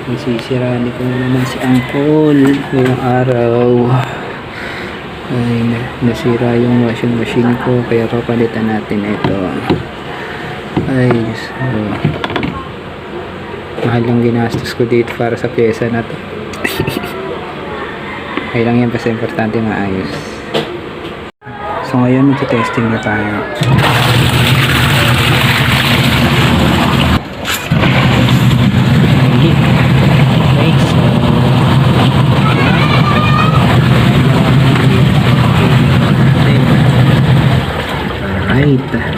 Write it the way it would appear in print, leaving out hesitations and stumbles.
Nasisiraan ko na naman si Angkol ngayong araw. Ay, nasira yung washing machine ko, kaya papalitan natin ito. Ay, so mahal lang ginastos ko dito para sa pyesa na to. Ay lang yan, basta importante maayos. So ngayon magte-testing na tayo. Right.